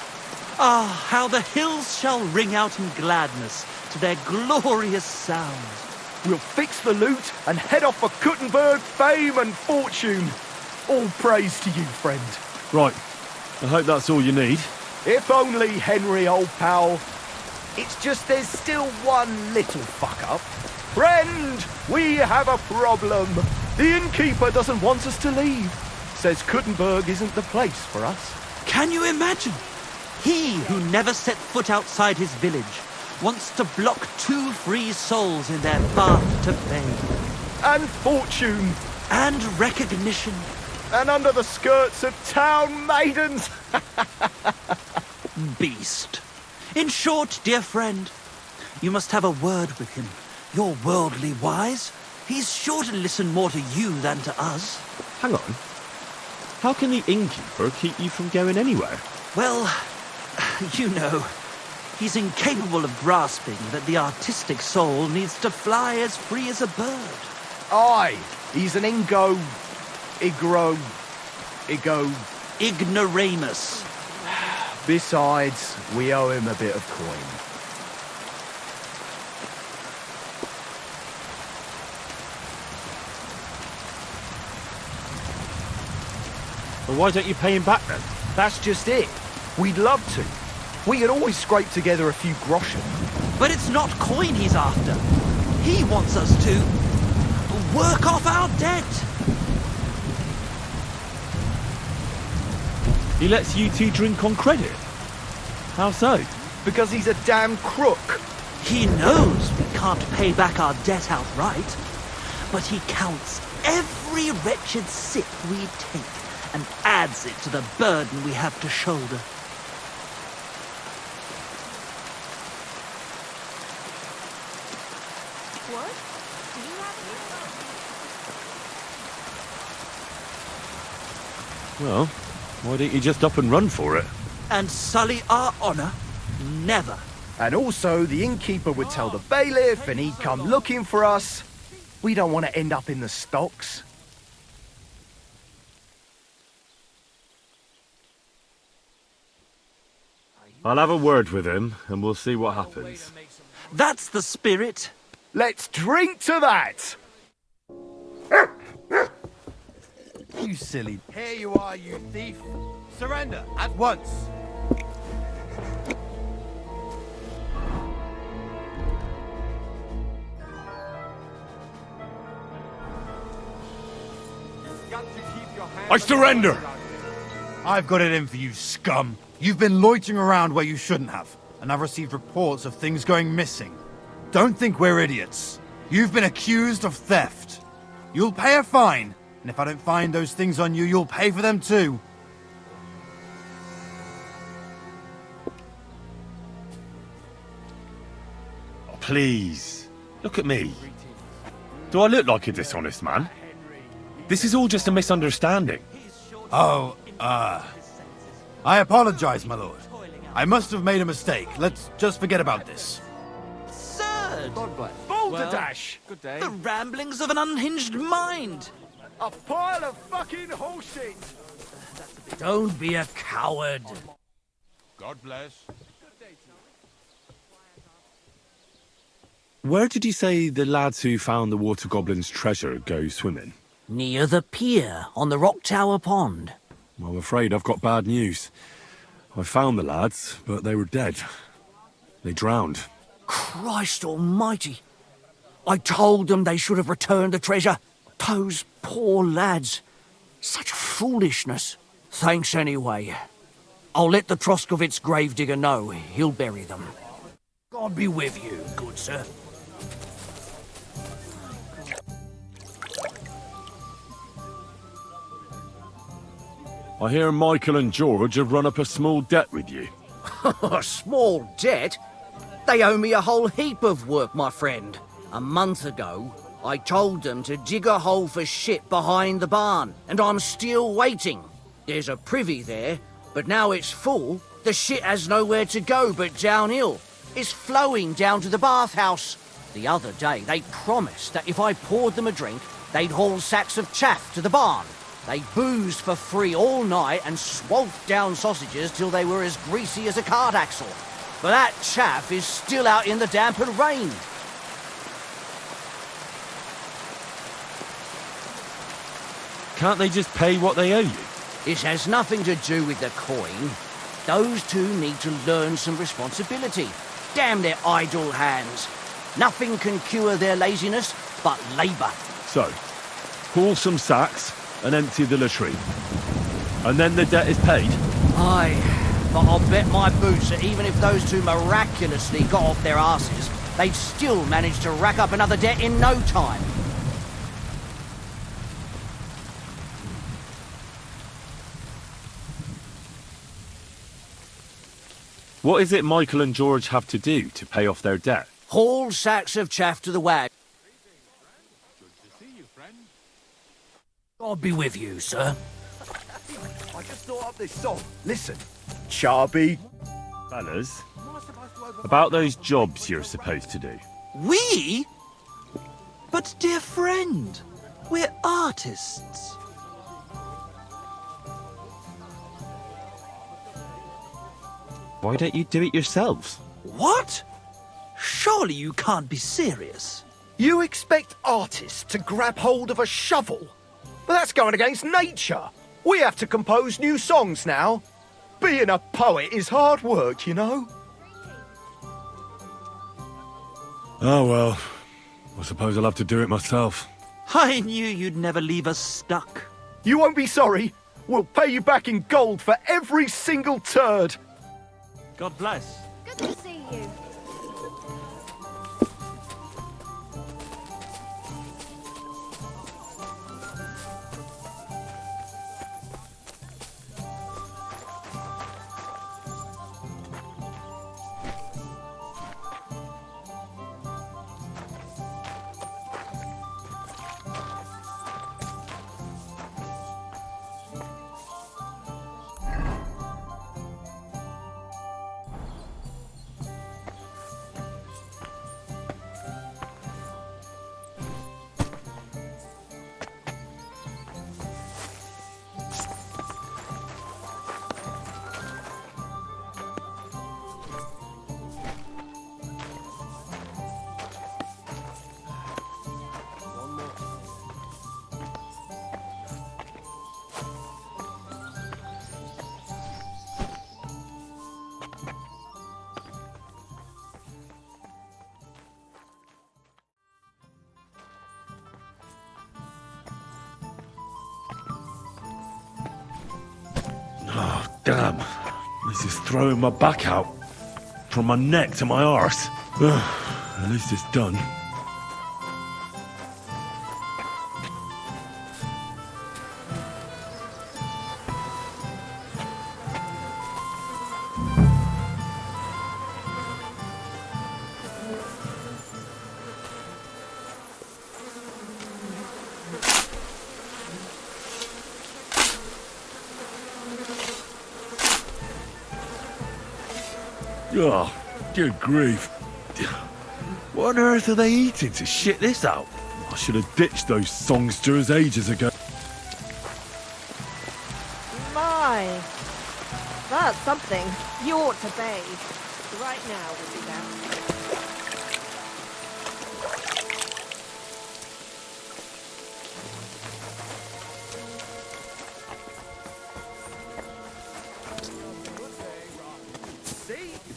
Ah, how the hills shall ring out in gladness to their glorious sound. We'll fix the loot and head off for Kuttenberg fame and fortune. All praise to you, friend. Right. I hope that's all you need. If only, Henry, old pal. It's just there's still one little fuck-up. Friend, we have a problem. The innkeeper doesn't want us to leave. Says Kuttenberg isn't the place for us. Can you imagine? He who never set foot outside his village wants to block 2 free souls in their path to fame. And fortune. And recognition. And under the skirts of town maidens. Beast. In short, dear friend, you must have a word with him. You're worldly wise. He's sure to listen more to you than to us. Hang on. How can the innkeeper keep you from going anywhere? Well, you know, he's incapable of grasping that the artistic soul needs to fly as free as a bird. Aye, he's an ignoramus. Besides, we owe him a bit of coin. Well, why don't you pay him back then? That's just it. We'd love to. We could always scrape together a few groschen. But it's not coin he's after. He wants us to work off our debt. He lets you two drink on credit? How so? Because he's a damn crook. He knows we can't pay back our debt outright, but he counts every wretched sip we take and adds it to the burden we have to shoulder. What? Do you have Well, why don't you just up and run for it? And sully our honor? Never. And also, the innkeeper would tell the bailiff and he'd come looking for us. We don't want to end up in the stocks. I'll have a word with him, and we'll see what happens. That's the spirit. Let's drink to that! You silly... Here you are, you thief. Surrender, at once. I surrender! I've got it in for you, scum. You've been loitering around where you shouldn't have, and I've received reports of things going missing. Don't think we're idiots. You've been accused of theft. You'll pay a fine, and if I don't find those things on you, you'll pay for them too. Oh, please, look at me. Do I look like a dishonest man? This is all just a misunderstanding. Oh, I apologize, my lord. I must have made a mistake. Let's just forget about this. Absurd! Balderdash! Good day. The ramblings of an unhinged mind. A pile of fucking horseshit! Don't be a coward. God bless. Where did you say the lads who found the water goblin's treasure go swimming? Near the pier, on the Rock Tower Pond. Well, I'm afraid I've got bad news. I found the lads, but they were dead. They drowned. Christ almighty. I told them they should have returned the treasure. Those poor lads. Such foolishness. Thanks anyway. I'll let the Troskovitz gravedigger know. He'll bury them. God be with you, good sir. I hear Michael and George have run up a small debt with you. A small debt? They owe me a whole heap of work, my friend. A month ago, I told them to dig a hole for shit behind the barn, and I'm still waiting. There's a privy there, but now it's full. The shit has nowhere to go but downhill. It's flowing down to the bathhouse. The other day, they promised that if I poured them a drink, they'd haul sacks of chaff to the barn. They boozed for free all night and swolfed down sausages till they were as greasy as a cart axle. But that chaff is still out in the damp and rain. Can't they just pay what they owe you? It has nothing to do with the coin. Those two need to learn some responsibility. Damn their idle hands. Nothing can cure their laziness but labour. So, haul some sacks and empty the latrine. And then the debt is paid? Aye, but I'll bet my boots that even if those two miraculously got off their asses, they'd still manage to rack up another debt in no time. What is it Michael and George have to do to pay off their debt? Haul sacks of chaff to the wag. I'll be with you, sir. I just thought up this song. Listen. Chubby. Fellas, about those jobs you're supposed to do. We? But dear friend, we're artists. Why don't you do it yourselves? What? Surely you can't be serious. You expect artists to grab hold of a shovel? But that's going against nature. We have to compose new songs now. Being a poet is hard work, you know. Oh well, I suppose I'll have to do it myself. I knew you'd never leave us stuck. You won't be sorry. We'll pay you back in gold for every single turd. God bless. Good to see you. Oh, damn. This is throwing my back out. From my neck to my arse. At least it's done. Oh, good grief. What on earth are they eating to shit this out? I should have ditched those songsters ages ago. My. That's something. You ought to bathe. Right now, we'll do that.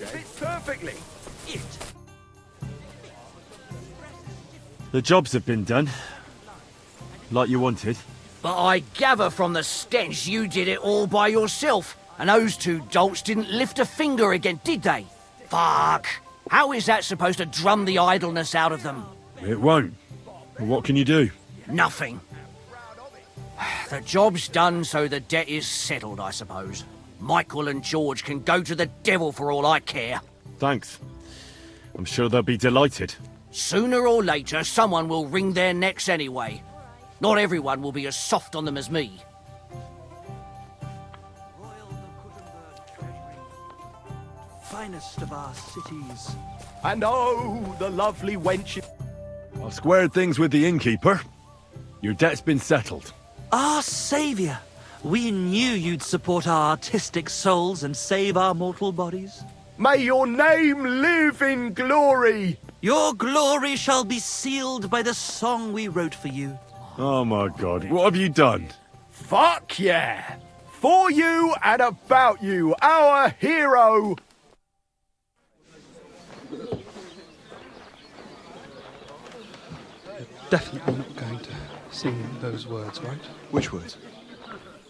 Fits perfectly. The jobs have been done. Like you wanted. But I gather from the stench you did it all by yourself, and those two dolts didn't lift a finger again, did they? Fuck. How is that supposed to drum the idleness out of them? It won't. But what can you do? Nothing. The job's done, so the debt is settled, I suppose. Michael and George can go to the devil for all I care. Thanks. I'm sure they'll be delighted. Sooner or later, someone will wring their necks anyway. Not everyone will be as soft on them as me. Finest of our cities. And oh, the lovely wench. I've squared things with the innkeeper. Your debt's been settled. Our saviour. We knew you'd support our artistic souls and save our mortal bodies. May your name live in glory. Your glory shall be sealed by the song we wrote for you. Oh my God, what have you done? Fuck yeah! For you and about you, our hero! Definitely not going to sing those words, right? Which words?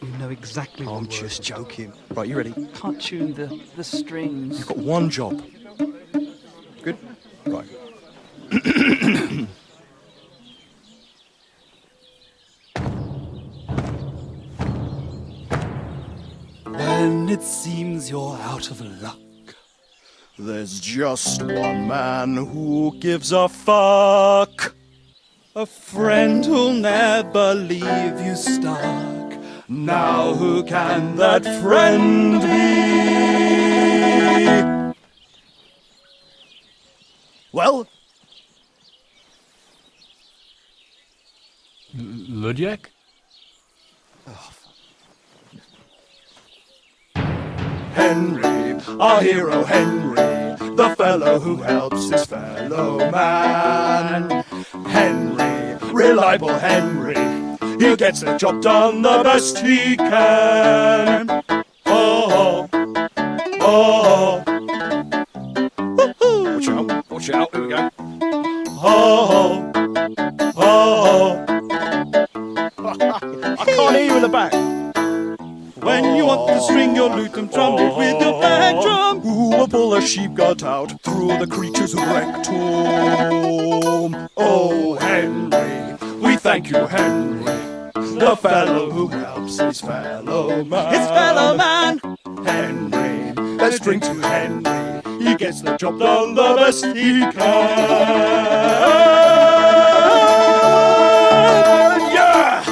You know exactly what I'm words just are. joking. Right, you ready? Can't tune the strings. You've got one job. Good? Right. When it seems you're out of luck, there's just one man who gives a fuck. A friend who'll never leave you stuck. Now who can that friend be? Well, Ludiek? Henry, our hero Henry, the fellow who helps his fellow man. Henry, reliable Henry, he gets the job done the best he can. Oh, oh, oh. Watch out, here we go. Oh, oh, I can't hear you in the back. When you want to string your lute and trumpet with your back drum, who will pull a sheep gut out through the creature's rectum? Oh, Henry, we thank you, Henry, the fellow who helps his fellow man. His fellow man! Henry, let's drink to Henry, he gets the job done the best he can. Yeah!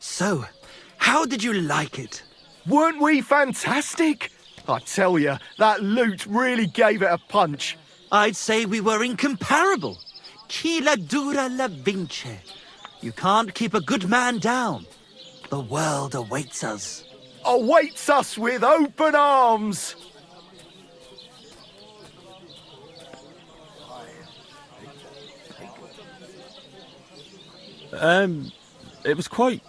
So, how did you like it? Weren't we fantastic? I tell you, that loot really gave it a punch. I'd say we were incomparable. Chi la dura la vince. You can't keep a good man down. The world awaits us. Awaits us with open arms. It was quite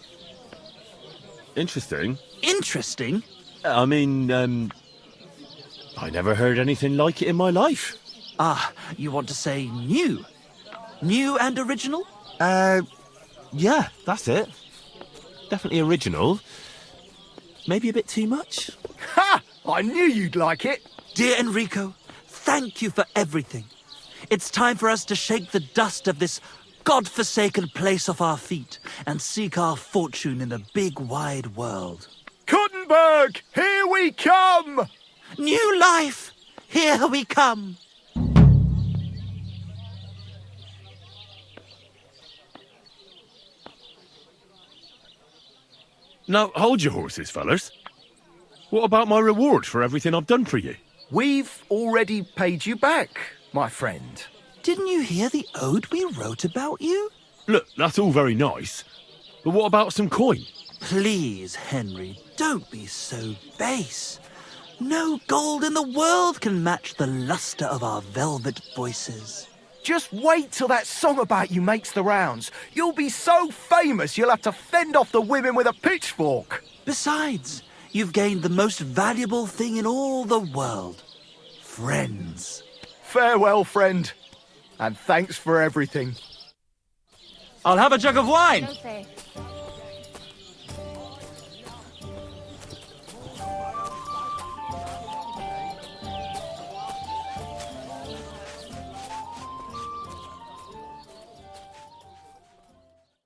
interesting. Interesting? I mean, I never heard anything like it in my life. Ah, you want to say new? New and original? Yeah, that's it. Definitely original. Maybe a bit too much. Ha! I knew you'd like it. Dear Enrico, thank you for everything. It's time for us to shake the dust of this God-forsaken place off our feet and seek our fortune in the big wide world. Kuttenberg, here we come! New life, here we come! Now, hold your horses, fellas. What about my reward for everything I've done for you? We've already paid you back, my friend. Didn't you hear the ode we wrote about you? Look, that's all very nice. But what about some coin? Please, Henry, don't be so base. No gold in the world can match the luster of our velvet voices. Just wait till that song about you makes the rounds. You'll be so famous you'll have to fend off the women with a pitchfork. Besides, you've gained the most valuable thing in all the world. Friends. Farewell, friend. And thanks for everything. I'll have a jug of wine. No,